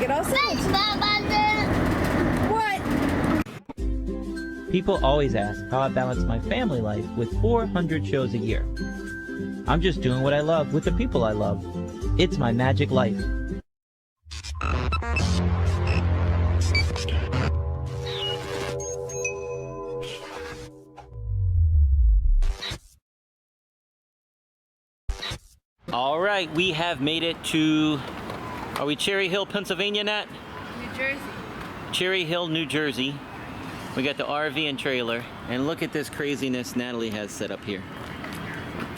get all set. What? People always ask how I balance my family life with 400 shows a year. I'm just doing what I love with the people I love. It's my magic life. All right, we have made it to, are we Cherry Hill, Pennsylvania, Nat? New Jersey. Cherry Hill, New Jersey. We got the RV and trailer, and look at this craziness Natalie has set up here.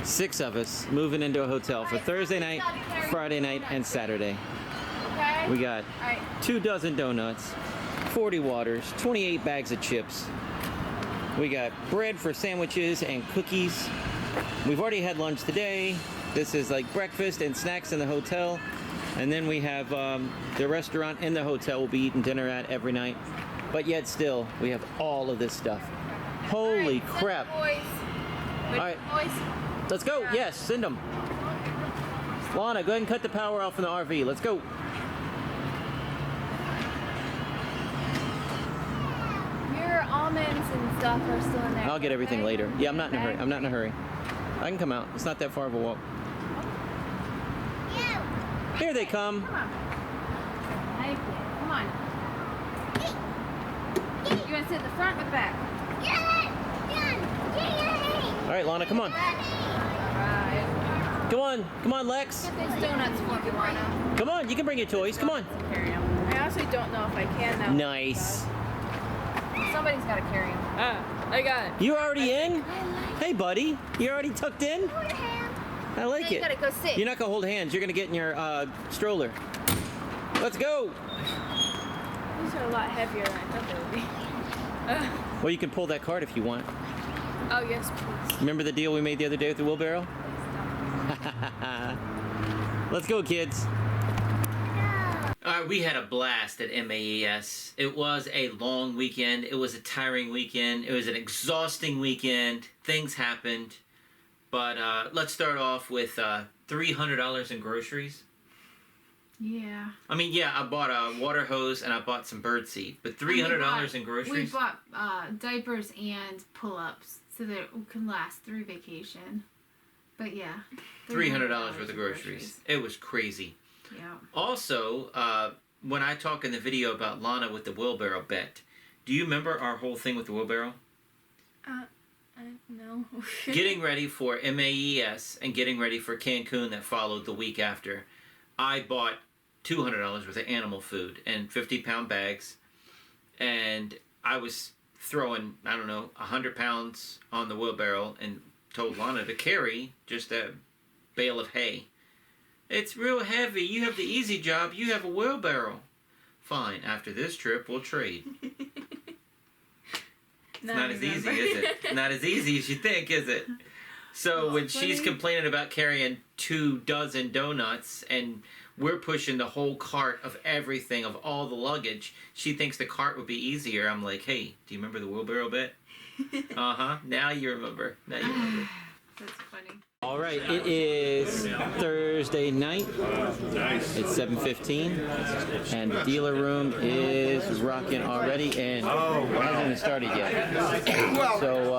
6 of us moving into a hotel for Thursday night, Friday night, and Saturday. Okay. We got 2 dozen donuts, 40 waters, 28 bags of chips. We got bread for sandwiches and cookies. We've already had lunch today. This is like breakfast and snacks in the hotel. And then we have the restaurant in the hotel we'll be eating dinner at every night. But yet still, we have all of this stuff. Holy crap. All right. Let's go. Yes, send them. Lana, go ahead and cut the power off in the RV. Let's go. Your almonds and stuff are still in there. I'll get everything later. Yeah, I'm not in a hurry. I'm not in a hurry. I can come out. It's not that far of a walk. Here they come. Come on. I like it. Come on. You want to sit in the front or the back? All right, Lana, come on. Right. Come on. Come on, Lex. Get those donuts for me, Lana. Come on. You can bring your toys. Come on. Carry them. I honestly don't know if I can now. Nice. Somebody's got to carry them. I got it. You already in? Hey, buddy. You already tucked in? I like You it. gotta go sit. You're not going to hold hands. You're going to get in your stroller. Let's go. These are a lot heavier than I thought they would be. Well, you can pull that cart if you want. Oh, yes, please. Remember the deal we made the other day with the wheelbarrow? Let's go, kids. We had a blast at MAES. It was a long weekend. It was a tiring weekend. It was an exhausting weekend. Things happened. But let's start off with $300 in groceries. Yeah. I mean, yeah, I bought a water hose and I bought some birdseed. But $300 in groceries? We bought diapers and pull-ups so that it can last through vacation. But yeah. $300 worth of groceries. It was crazy. Yeah. Also, when I talk in the video about Lana with the wheelbarrow bet, do you remember our whole thing with the wheelbarrow? No. Getting ready for MAES and getting ready for Cancun that followed the week after, I bought $200 worth of animal food and 50-pound bags, and I was throwing, I don't know, 100 pounds on the wheelbarrow and told Lana to carry just a bale of hay. It's real heavy. You have the easy job. You have a wheelbarrow. Fine. After this trip, we'll trade. It's not as easy, is it? Not as easy as you think, is it? So when she's complaining about carrying 2 dozen donuts and we're pushing the whole cart of everything, of all the luggage, she thinks the cart would be easier. I'm like, hey, do you remember the wheelbarrow bet? Uh-huh. Now you remember. Now you remember. That's funny. All right, it is Thursday night. It's 7:15, and the dealer room is rocking already, and it hasn't even started yet. So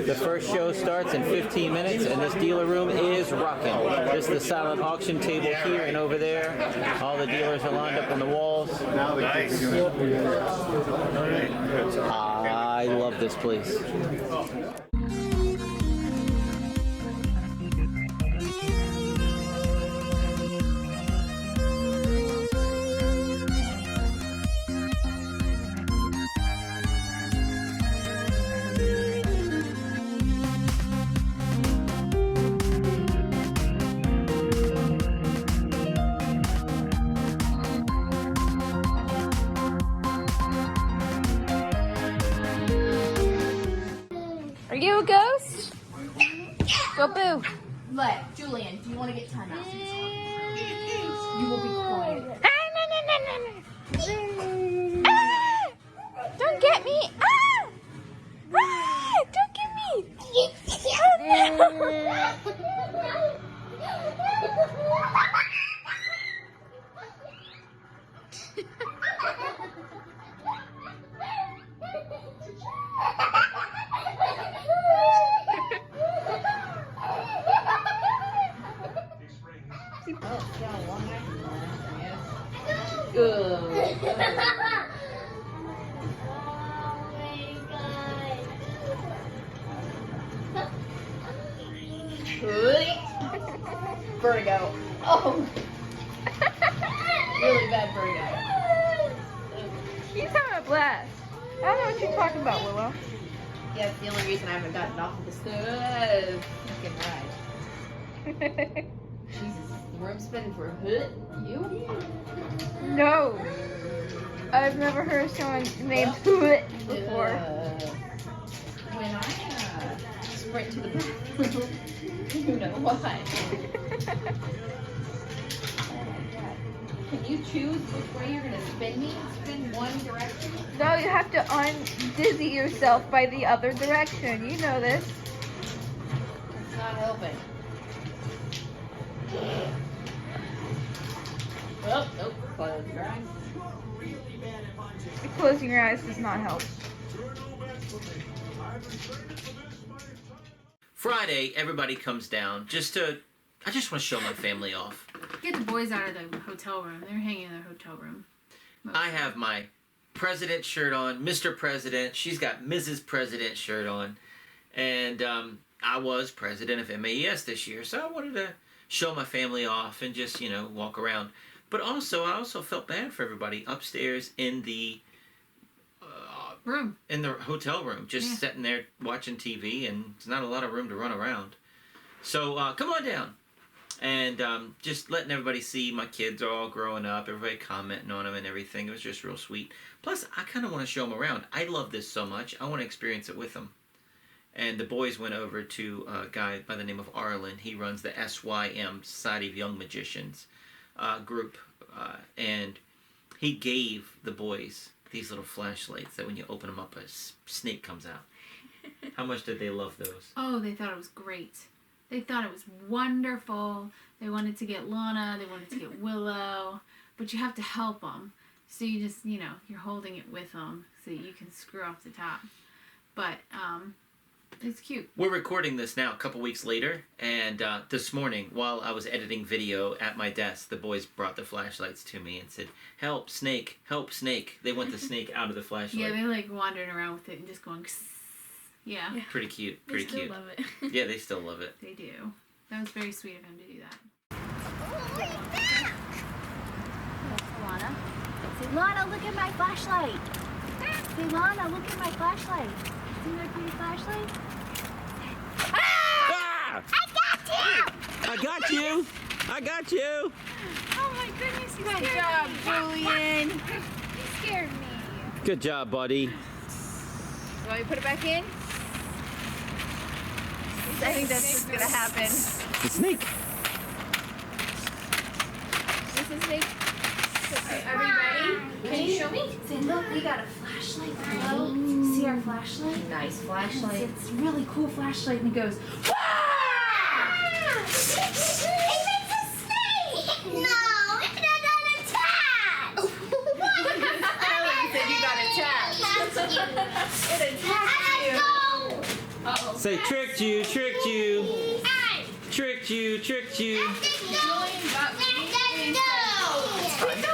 the first show starts in 15 minutes, and this dealer room is rocking. This is the silent auction table here and over there. All the dealers are lined up on the walls. Nice. I love this place. Are you a ghost? Go boo. But, Julian, do you want to get time out? You will be quiet. Don't get me. Don't get me. Oh, see how long I can Good. Vertigo. Oh. Really bad vertigo. He's having a blast. I don't know what you're talking about, Willow. Yeah, it's the only reason I haven't gotten off of the stove. Fucking ride. Jesus, the room's been for you? No. I've never heard of someone named Hoot before. When I sprint to the bathroom, you know why. Can you choose which way you're going to spin me? Spin one direction? No, you have to undizzy yourself by the other direction. You know this. It's not helping. Oh, nope. Close your eyes. Closing your eyes does not help. Friday, everybody comes down I just want to show my family off. Get the boys out of the hotel room. They're hanging in their hotel room. I have my president shirt on, Mr. President. She's got Mrs. President shirt on. And I was president of MAES this year, so I wanted to show my family off and just, walk around. But also, I also felt bad for everybody upstairs in the room. In the hotel room, just sitting there watching TV, and there's not a lot of room to run around. So come on down. And just letting everybody see my kids are all growing up, everybody commenting on them and everything. It was just real sweet. Plus, I kind of want to show them around. I love this so much. I want to experience it with them. And the boys went over to a guy by the name of Arlen. He runs the SYM, Society of Young Magicians group. And he gave the boys these little flashlights that when you open them up, a snake comes out. How much did they love those? Oh, they thought it was great. They thought it was wonderful. They wanted to get Lana. They wanted to get Willow. But you have to help them. So you just, you're holding it with them so you can screw off the top. But it's cute. We're recording this now a couple weeks later. And this morning, while I was editing video at my desk, the boys brought the flashlights to me and said, "Help, snake. Help, snake." They want the snake out of the flashlight. Yeah, they wandering around with it and just going... Yeah. Pretty cute. Pretty they still cute. Love it. Yeah, they still love it. They do. That was very sweet of him to do that. Lana. Say, Lana, look at my flashlight. Say, Lana, look at my flashlight. See my pretty flashlight? Ah! I got you! I got you! Oh my goodness, you Good job, Julian. You scared me. Good job, buddy. You want me to put it back in? I think that's what's gonna happen. The snake. This is snake. Are we ready? Can you show me? Say, look, we got a flashlight. Hello? See our flashlight? Nice flashlight. It's a really cool flashlight, and it goes, It makes a snake! No, it got attacked! Said you got attacked. It attacked you. Uh-oh. Say, tricked you, tricked you. Hey! Tricked you, tricked you. Let it go! Let it go! Let it go!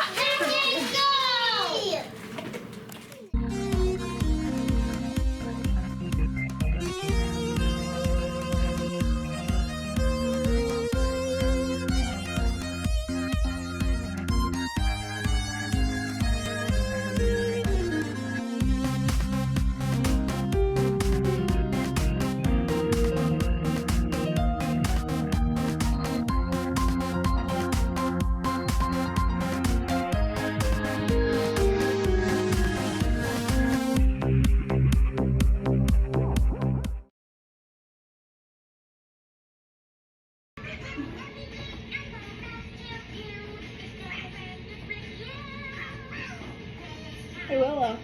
Hey Willow.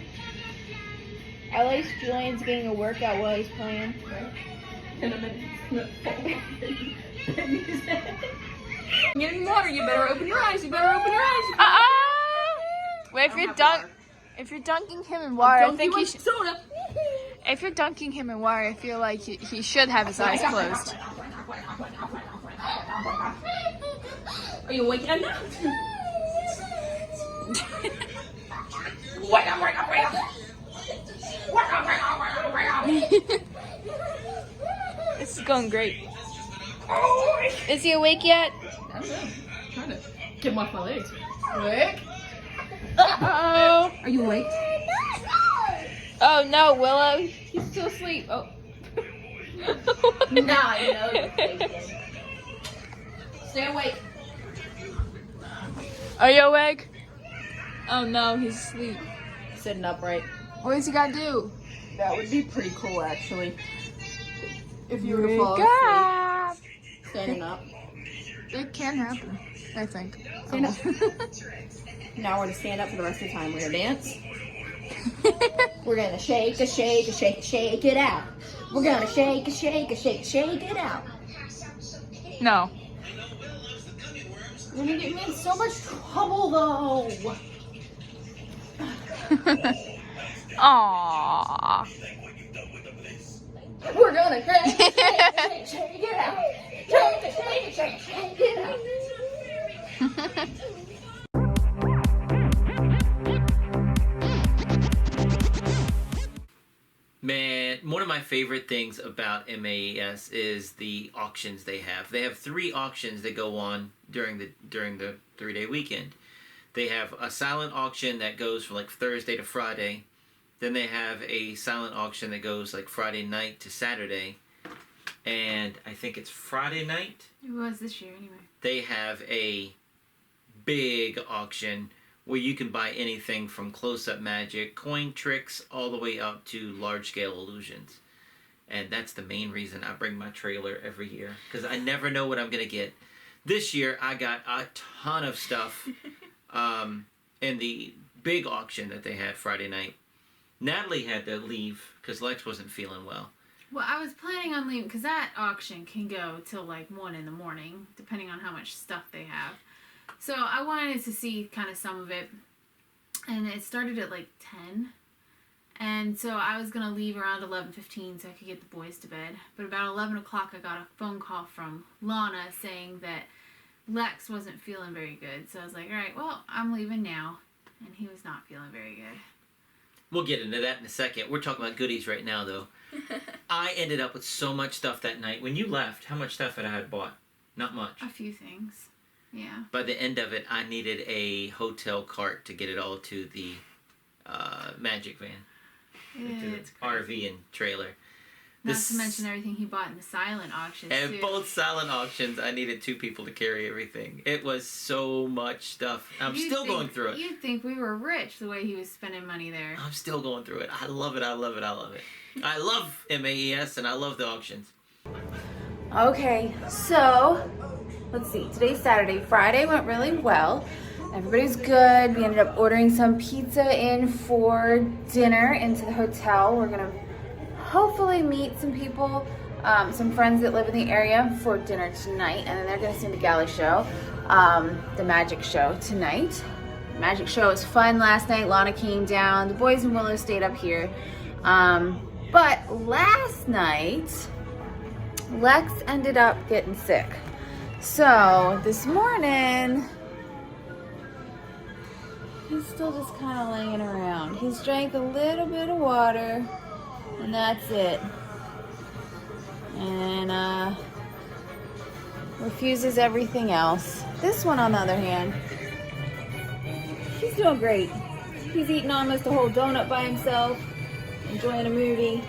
At least Julian's getting a workout while he's playing. Getting more. You better open your eyes. You better open your eyes. Wait, if you're dunking him in water, I think he should. Soda. If you're dunking him in water, I feel like he should have his eyes closed. Are you awake now? Wake up, wake up, wake up. Wake up, wake up, wake up, wake up. This is going great. Is he awake yet? I don't know. I'm trying to get him off my legs. Awake? Uh-oh. Are you awake? Oh no, Willow. He's still asleep. Oh. Nah, I know you're faking. Stay awake. Are you awake? Oh no, he's asleep. Sitting upright. What does he gotta do? That would be pretty cool, actually. If you were to Wake fall asleep. up. Standing up. It can happen, I think. Stand up. Now we're gonna stand up for the rest of the time. We're gonna dance. We're gonna shake it out. We're gonna shake it out. No. You're gonna get me in so much trouble, though. Aww. We're gonna shake it out. Shake it out. Man, one of my favorite things about MAES is the auctions they have. They have 3 auctions that go on during the 3-day weekend. They have a silent auction that goes from like Thursday to Friday. Then they have a silent auction that goes like Friday night to Saturday. And I think it's Friday night. It was this year anyway. They have a big auction where you can buy anything from close-up magic, coin tricks, all the way up to large-scale illusions. And that's the main reason I bring my trailer every year, because I never know what I'm going to get. This year, I got a ton of stuff in the big auction that they had Friday night. Natalie had to leave because Lex wasn't feeling well. Well, I was planning on leaving because that auction can go till like 1 in the morning, depending on how much stuff they have. So I wanted to see kind of some of it, and it started at like 10. And so I was going to leave around 11:15 so I could get the boys to bed. But about 11 o'clock I got a phone call from Lana saying that Lex wasn't feeling very good. So I was like, all right, well, I'm leaving now. And he was not feeling very good. We'll get into that in a second. We're talking about goodies right now, though. I ended up with so much stuff that night. When you left, how much stuff had I bought? Not much. A few things. Yeah. By the end of it, I needed a hotel cart to get it all to the Magic van. To It's the RV and trailer. Not to mention everything he bought in the silent auctions, And too. both silent auctions, I needed 2 people to carry everything. It was so much stuff. I'm still going through it. You'd think we were rich the way he was spending money there. I'm still going through it. I love it. I love it. I love it. I love MAES and I love the auctions. Okay, so let's see. Today's Saturday. Friday went really well. Everybody's good. We ended up ordering some pizza in for dinner into the hotel. We're gonna hopefully meet some people, some friends that live in the area for dinner tonight, and then they're gonna see the galley show, the magic show tonight. Magic show was fun last night. Lana came down. The boys and Willow stayed up here. But last night, Lex ended up getting sick. So this morning, he's still just kind of laying around. He's drank a little bit of water, and that's it. And refuses everything else. This one, on the other hand, he's doing great. He's eating almost a whole donut by himself, enjoying a movie.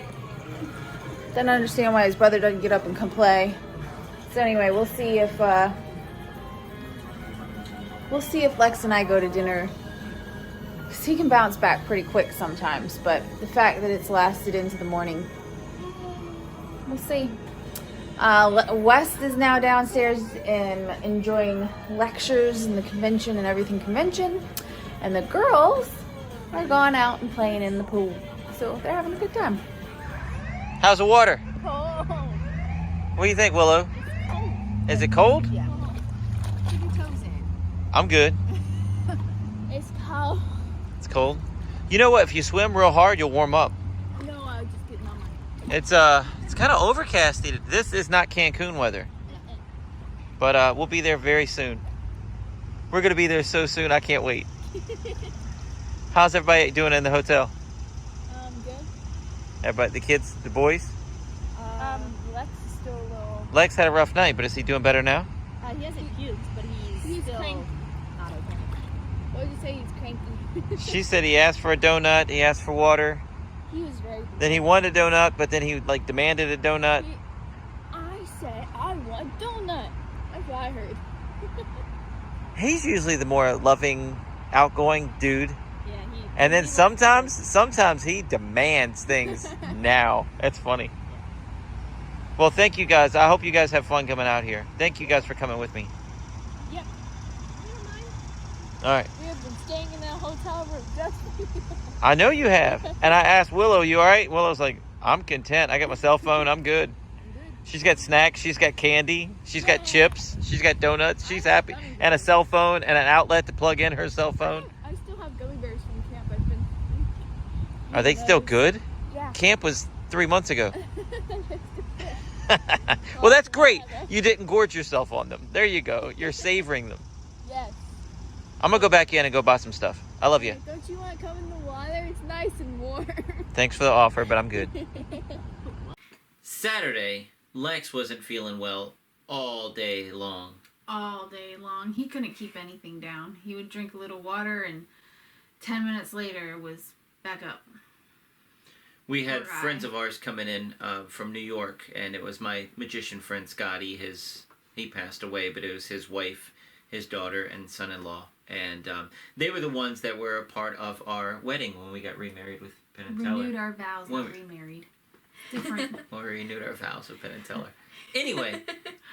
Doesn't understand why his brother doesn't get up and come play. So anyway, we'll see if Lex and I go to dinner. 'Cause he can bounce back pretty quick sometimes, but the fact that it's lasted into the morning, we'll see. Wes is now downstairs and enjoying lectures and the convention and everything convention, and the girls are gone out and playing in the pool. So they're having a good time. How's the water? Cold. What do you think, Willow? Is it cold? Yeah. Keep your toes in. I'm good. It's cold. It's cold. You know what? If you swim real hard, you'll warm up. No, I was just getting on my... It's kind of overcasted. This is not Cancun weather, but we'll be there very soon. We're gonna be there so soon. I can't wait. How's everybody doing in the hotel? Good. Everybody, the kids, the boys. Lex is still a little. Lex had a rough night, but is he doing better now? He hasn't puked, but he's still cranky. not okay. What did you say? He's cranky. She said he asked for a donut. He asked for water. He was very. Then he wanted a donut, but then he like demanded a donut. I said I want donut. That's what I heard. He's usually the more loving, outgoing dude. Yeah, he. And then sometimes he demands things now. That's funny. Well, thank you guys. I hope you guys have fun coming out here. Thank you guys for coming with me. Yep. We don't mind. All right. We have been staying in that hotel room just for you. I know you have. And I asked Willow, you all right? Willow's like, I'm content. I got my cell phone. I'm good. She's got snacks. She's got candy. She's got chips. She's got donuts. She's happy. And a cell phone and an outlet to plug in her cell phone. I still have gummy bears from camp. I've been. Are they still good? Yeah. Camp was 3 months ago. Well, that's great. You didn't gorge yourself on them. There you go. You're savoring them. Yes. I'm going to go back in and go buy some stuff. I love you. Don't you want to come in the water? It's nice and warm. Thanks for the offer, but I'm good. Saturday, Lex wasn't feeling well all day long. All day long. He couldn't keep anything down. He would drink a little water and 10 minutes later was back up. We had Poor guy. friends of ours coming in from New York, and it was my magician friend Scotty. He passed away, but it was his wife, his daughter, and son-in-law. And they were the ones that were a part of our wedding when we got remarried with Penn and Teller. Renewed our vows, When not we- remarried. Different. Well, we renewed our vows with Penn and Teller. Anyway,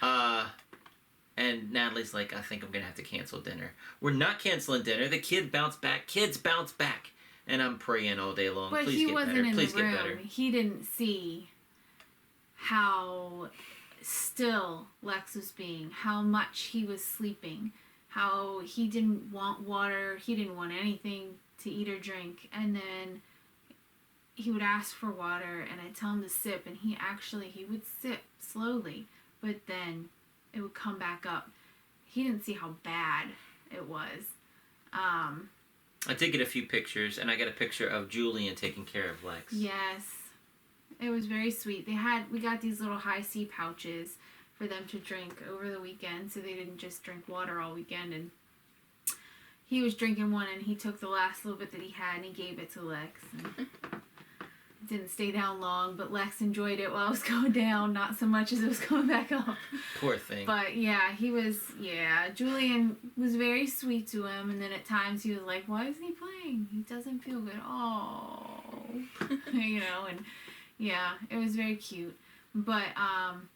and Natalie's like, I think I'm going to have to cancel dinner. We're not canceling dinner. The kid bounced back. Kids bounce back. And I'm praying all day long. But Please he get wasn't better. in Please the get room. better. He didn't see how still Lex was being, how much he was sleeping, how he didn't want water, he didn't want anything to eat or drink. And then he would ask for water and I'd tell him to sip, and he would sip slowly, but then it would come back up. He didn't see how bad it was. I did get a few pictures, and I got a picture of Julian taking care of Lex. Yes. It was very sweet. We got these little high C pouches for them to drink over the weekend, so they didn't just drink water all weekend. And he was drinking one, and he took the last little bit that he had, and he gave it to Lex. And didn't stay down long, but Lex enjoyed it while it was going down, not so much as it was coming back up. Poor thing. But yeah, Julian was very sweet to him, and then at times he was like, why isn't he playing? He doesn't feel good. Oh, and yeah, it was very cute. But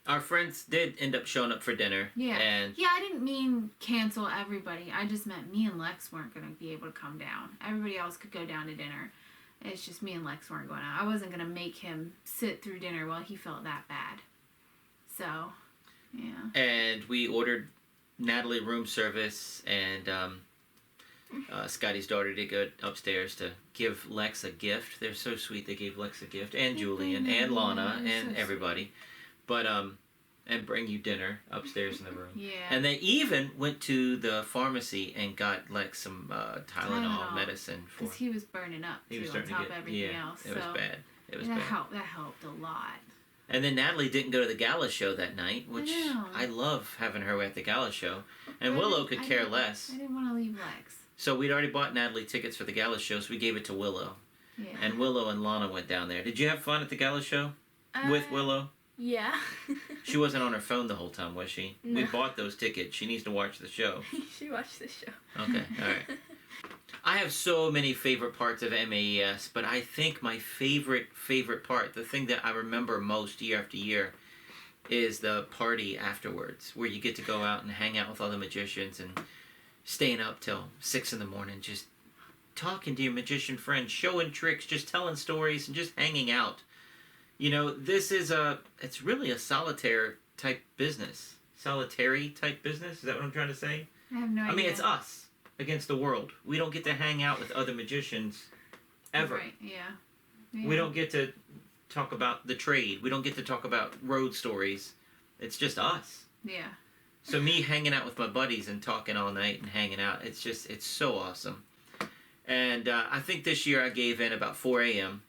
our friends did end up showing up for dinner. yeah, And I didn't mean cancel everybody. I just meant me and Lex weren't going to be able to come down. Everybody else could go down to dinner. It's just me and Lex weren't going out. I wasn't going to make him sit through dinner while he felt that bad. So, yeah. and we ordered Natalie room service, and Scotty's daughter did go upstairs to give Lex a gift. They're so sweet. They gave Lex a gift, and Julian, and Lana, and everybody. But and bring you dinner upstairs in the room. Yeah. And they even went to the pharmacy and got Lex some Tylenol medicine for. Because he was burning up, He too, was on starting top to get of everything else. It was bad. It was that bad. That helped a lot. And then Natalie didn't go to the gala show that night, which I know. I love having her at the gala show. And Willow could care less. I didn't want to leave Lex. So we'd already bought Natalie tickets for the gala show, so we gave it to Willow. Yeah. And Willow and Lana went down there. Did you have fun at the gala show with Willow? Yeah. She wasn't on her phone the whole time, was she? No. We bought those tickets. She needs to watch the show. She watched the show. Okay, all right. I have so many favorite parts of MAES, but I think my favorite part, the thing that I remember most year after year, is the party afterwards, where you get to go out and hang out with other magicians and staying up till 6 in the morning, just talking to your magician friends, showing tricks, just telling stories, and just hanging out. You know, it's really a solitaire type business. Solitary type business? Is that what I'm trying to say? I have no idea. I mean, it's us against the world. We don't get to hang out with other magicians ever. Right, yeah. We don't get to talk about the trade. We don't get to talk about road stories. It's just us. Yeah. So me hanging out with my buddies and talking all night and hanging out, it's so awesome. And I think this year I gave in about 4 a.m.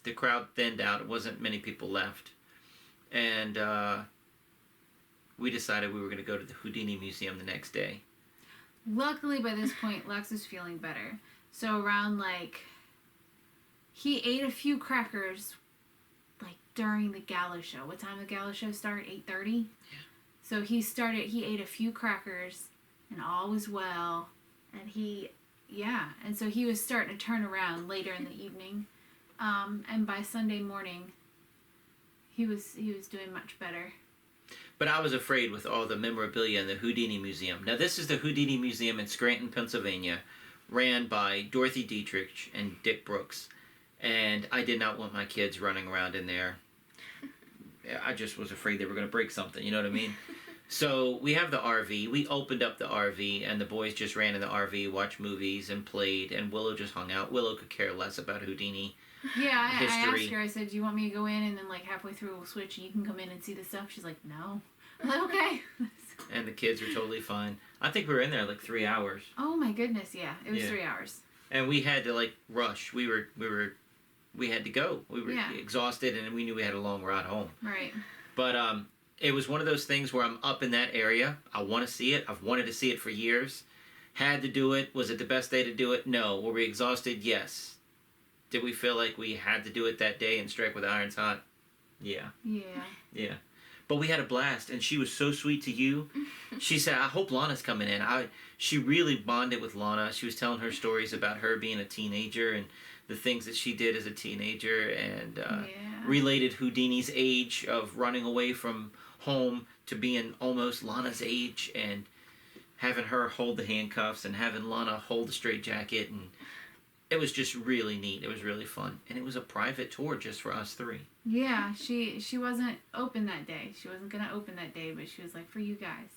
The crowd thinned out. It wasn't many people left. And we decided we were going to go to the Houdini Museum the next day. Luckily, by this point, Lex was feeling better. So around, like, he ate a few crackers, like, during the gala show. What time did the gala show start? 8:30? Yeah. So he ate a few crackers, and all was well. And and so he was starting to turn around later in the evening. And by Sunday morning, he was doing much better. But I was afraid with all the memorabilia in the Houdini Museum. Now, this is the Houdini Museum in Scranton, Pennsylvania, ran by Dorothy Dietrich and Dick Brooks. And I did not want my kids running around in there. I just was afraid they were going to break something, you know what I mean? So we have the RV. We opened up the RV, and the boys just ran in the RV, watched movies, and played. And Willow just hung out. Willow could care less about Houdini. Yeah, I history. asked her, I said, do you want me to go in? And then, like, halfway through, we'll switch and you can come in and see the stuff. She's like, no. I'm like, okay. And the kids were totally fine. I think we were in there like 3 hours. Oh, my goodness, yeah. It was 3 hours. And we had to, like, rush. We had to go. We were exhausted, and we knew we had a long ride home. Right. But it was one of those things where I'm up in that area. I want to see it. I've wanted to see it for years. Had to do it. Was it the best day to do it? No. Were we exhausted? Yes. Did we feel like we had to do it that day and strike with irons hot? Yeah. Yeah. Yeah. But we had a blast, and she was so sweet to you. She said, I hope Lana's coming in. She really bonded with Lana. She was telling her stories about her being a teenager and the things that she did as a teenager, and related Houdini's age of running away from home to being almost Lana's age, and having her hold the handcuffs and having Lana hold the straitjacket, and it was just really neat. It was really fun. And it was a private tour just for us three. Yeah, she wasn't open that day. She wasn't going to open that day, but she was like, for you guys.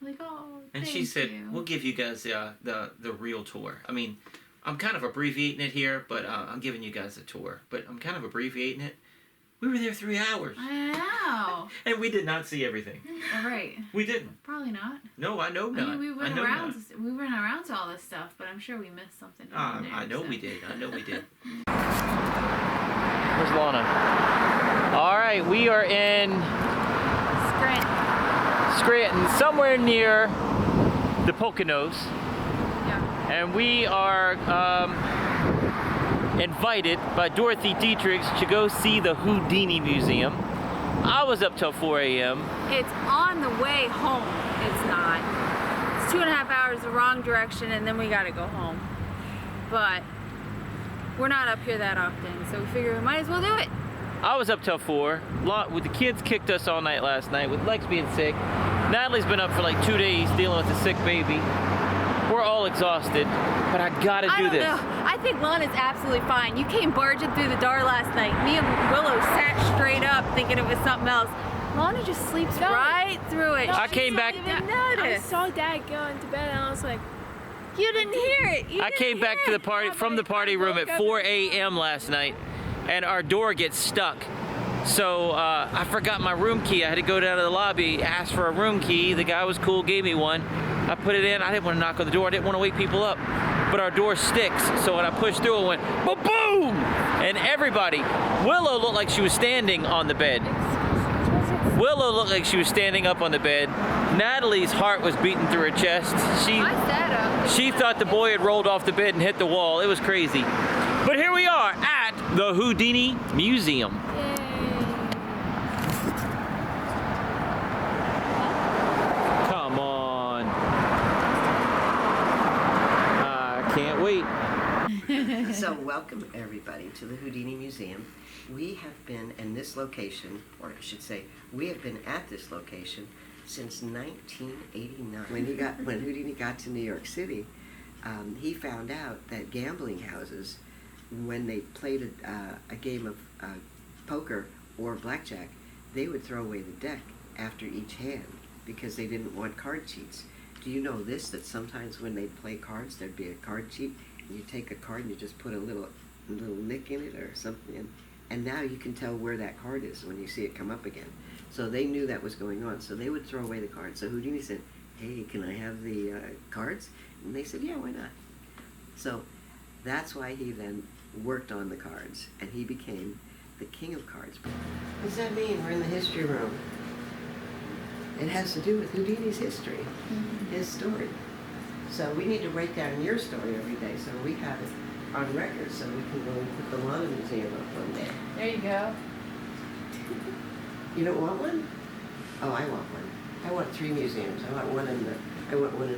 I'm like, oh, and thank she said, you. we'll give you guys the real tour. I mean, I'm kind of abbreviating it here, but I'm giving you guys a tour. But I'm kind of abbreviating it. We were there 3 hours. I know. And we did not see everything. All right. We didn't. Probably not. No, I know not. I mean, we went around to all this stuff, but I'm sure we missed something. I know we did. I know we did. Where's Lana? All right, we are in Scranton, somewhere near the Poconos. Yeah. And we are invited by Dorothy Dietrich to go see the Houdini Museum. I was up till 4 a.m. It's on the way home. It's not. It's 2.5 hours the wrong direction, and then we gotta go home. But we're not up here that often, so we figure we might as well do it. I was up till 4. With the kids kicked us all night last night with Lex being sick. Natalie's been up for like 2 days dealing with a sick baby. We're all exhausted, but I gotta do this. I don't know. I think Lana's absolutely fine. You came barging through the door last night. Me and Willow sat straight up thinking it was something else. Lana just sleeps right through it. I came back. I saw Dad go into bed and I was like, You didn't hear it. I came back to the party from the party room at 4 a.m. last night, and our door gets stuck. So I forgot my room key. I had to go down to the lobby, ask for a room key. The guy was cool, gave me one. I put it in. I didn't want to knock on the door. I didn't want to wake people up. But our door sticks, so when I pushed through, it went boom! And everybody, Willow looked like she was standing on the bed. Willow looked like she was standing up on the bed. Natalie's heart was beating through her chest. She thought the boy had rolled off the bed and hit the wall. It was crazy. But here we are at the Houdini Museum. Come on. I can't wait. So welcome everybody to the Houdini Museum. We have been in this location, or I should say, we have been at this location since 1989. When Houdini got to New York City, he found out that gambling houses, when they played a game of poker or blackjack, they would throw away the deck after each hand because they didn't want card cheats. Do you know this, that sometimes when they play cards, there'd be a card cheat, and you take a card and you just put a little nick in it or something, and now you can tell where that card is when you see it come up again. So they knew that was going on. So they would throw away the cards. So Houdini said, hey, can I have the cards? And they said, yeah, why not? So that's why he then worked on the cards, and he became the king of cards. What does that mean? We're in the history room. It has to do with Houdini's history, his story. So we need to write down your story every day so we have it on record so we can go and put the Lana Museum up one day. There you go. You don't want one? Oh, I want one. I want 3 museums. I want one in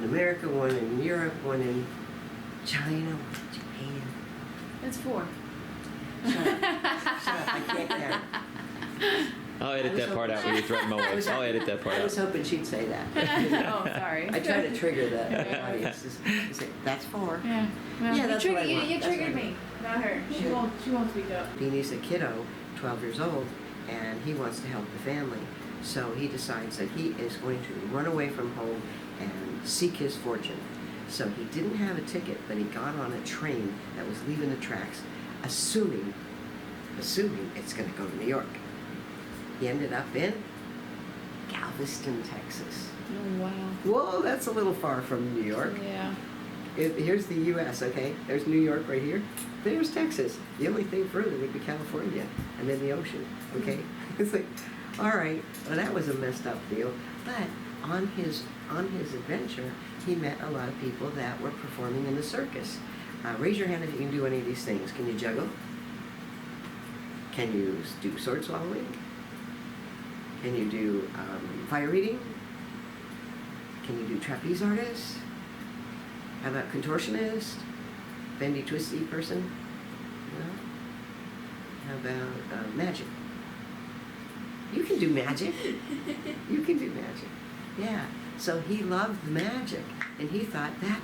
America, one in Europe, one in China, one in Japan. That's 4. Shut up. Shut up. I can't count. I'll edit that part out when you threaten my wife. I'll edit that part I was out. hoping she'd say that. Oh, sorry. I try to trigger the audience. To say, that's 4. Yeah. Well, Yeah, that's what I want. you That's what I triggered want. me. Not her. She won't speak up. Houdini's a kiddo, 12 years old, and he wants to help the family. So he decides that he is going to run away from home and seek his fortune. So he didn't have a ticket, but he got on a train that was leaving the tracks, assuming it's going to go to New York. He ended up in Galveston, Texas. Oh, wow. Whoa, that's a little far from New York. Yeah. Here's the U.S., okay? There's New York right here. There's Texas. The only thing further would be California, and then the ocean, okay? It's like, all right, well, that was a messed up deal. But on his adventure, he met a lot of people that were performing in the circus. Raise your hand if you can do any of these things. Can you juggle? Can you do sword swallowing? Can you do fire eating? Can you do trapeze artist? How about contortionist? Bendy, twisty person? No? How about magic? You can do magic. You can do magic. Yeah. So he loved the magic, and he thought that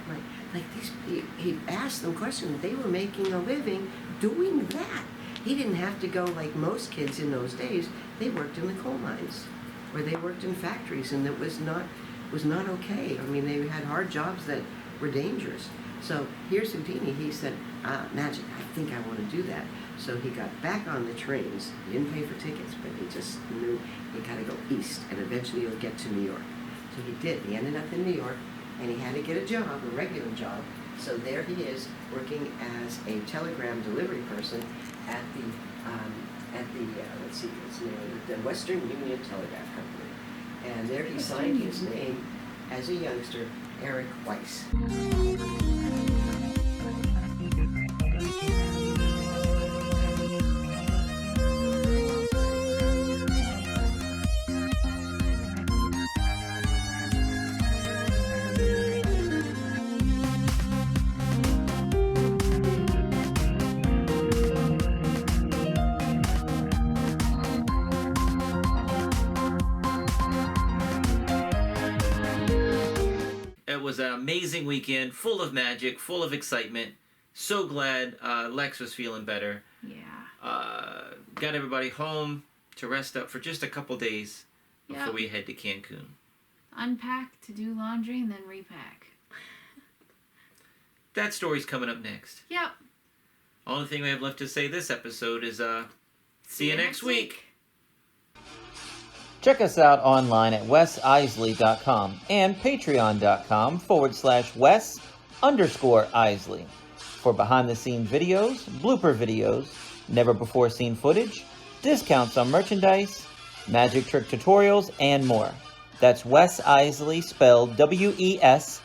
like these. He asked them questions. They were making a living doing that. He didn't have to go like most kids in those days. They worked in the coal mines, or they worked in factories, and it was not okay. I mean, they had hard jobs that were dangerous. So here's Houdini. He said, magic, I think I want to do that. So he got back on the trains. He didn't pay for tickets, but he just knew he got to go east, and eventually he'll get to New York. So he did. He ended up in New York, and he had to get a job, a regular job. So there he is, working as a telegram delivery person at the let's see, what's the name of it? The Western Union Telegraph Company. And there he signed his name as a youngster, Eric Weiss. It was an amazing weekend, full of magic, full of excitement. So glad Lex was feeling better. Yeah. Got everybody home to rest up for just a couple days before Yep. we head to Cancun. Unpack to do laundry and then repack. That story's coming up next. Yep. Only thing we have left to say this episode is see you next week. Check us out online at wesisley.com and patreon.com/Wes_Isley for behind-the-scenes videos, blooper videos, never-before-seen footage, discounts on merchandise, magic trick tutorials, and more. That's Wes Iseli, spelled WESISELI.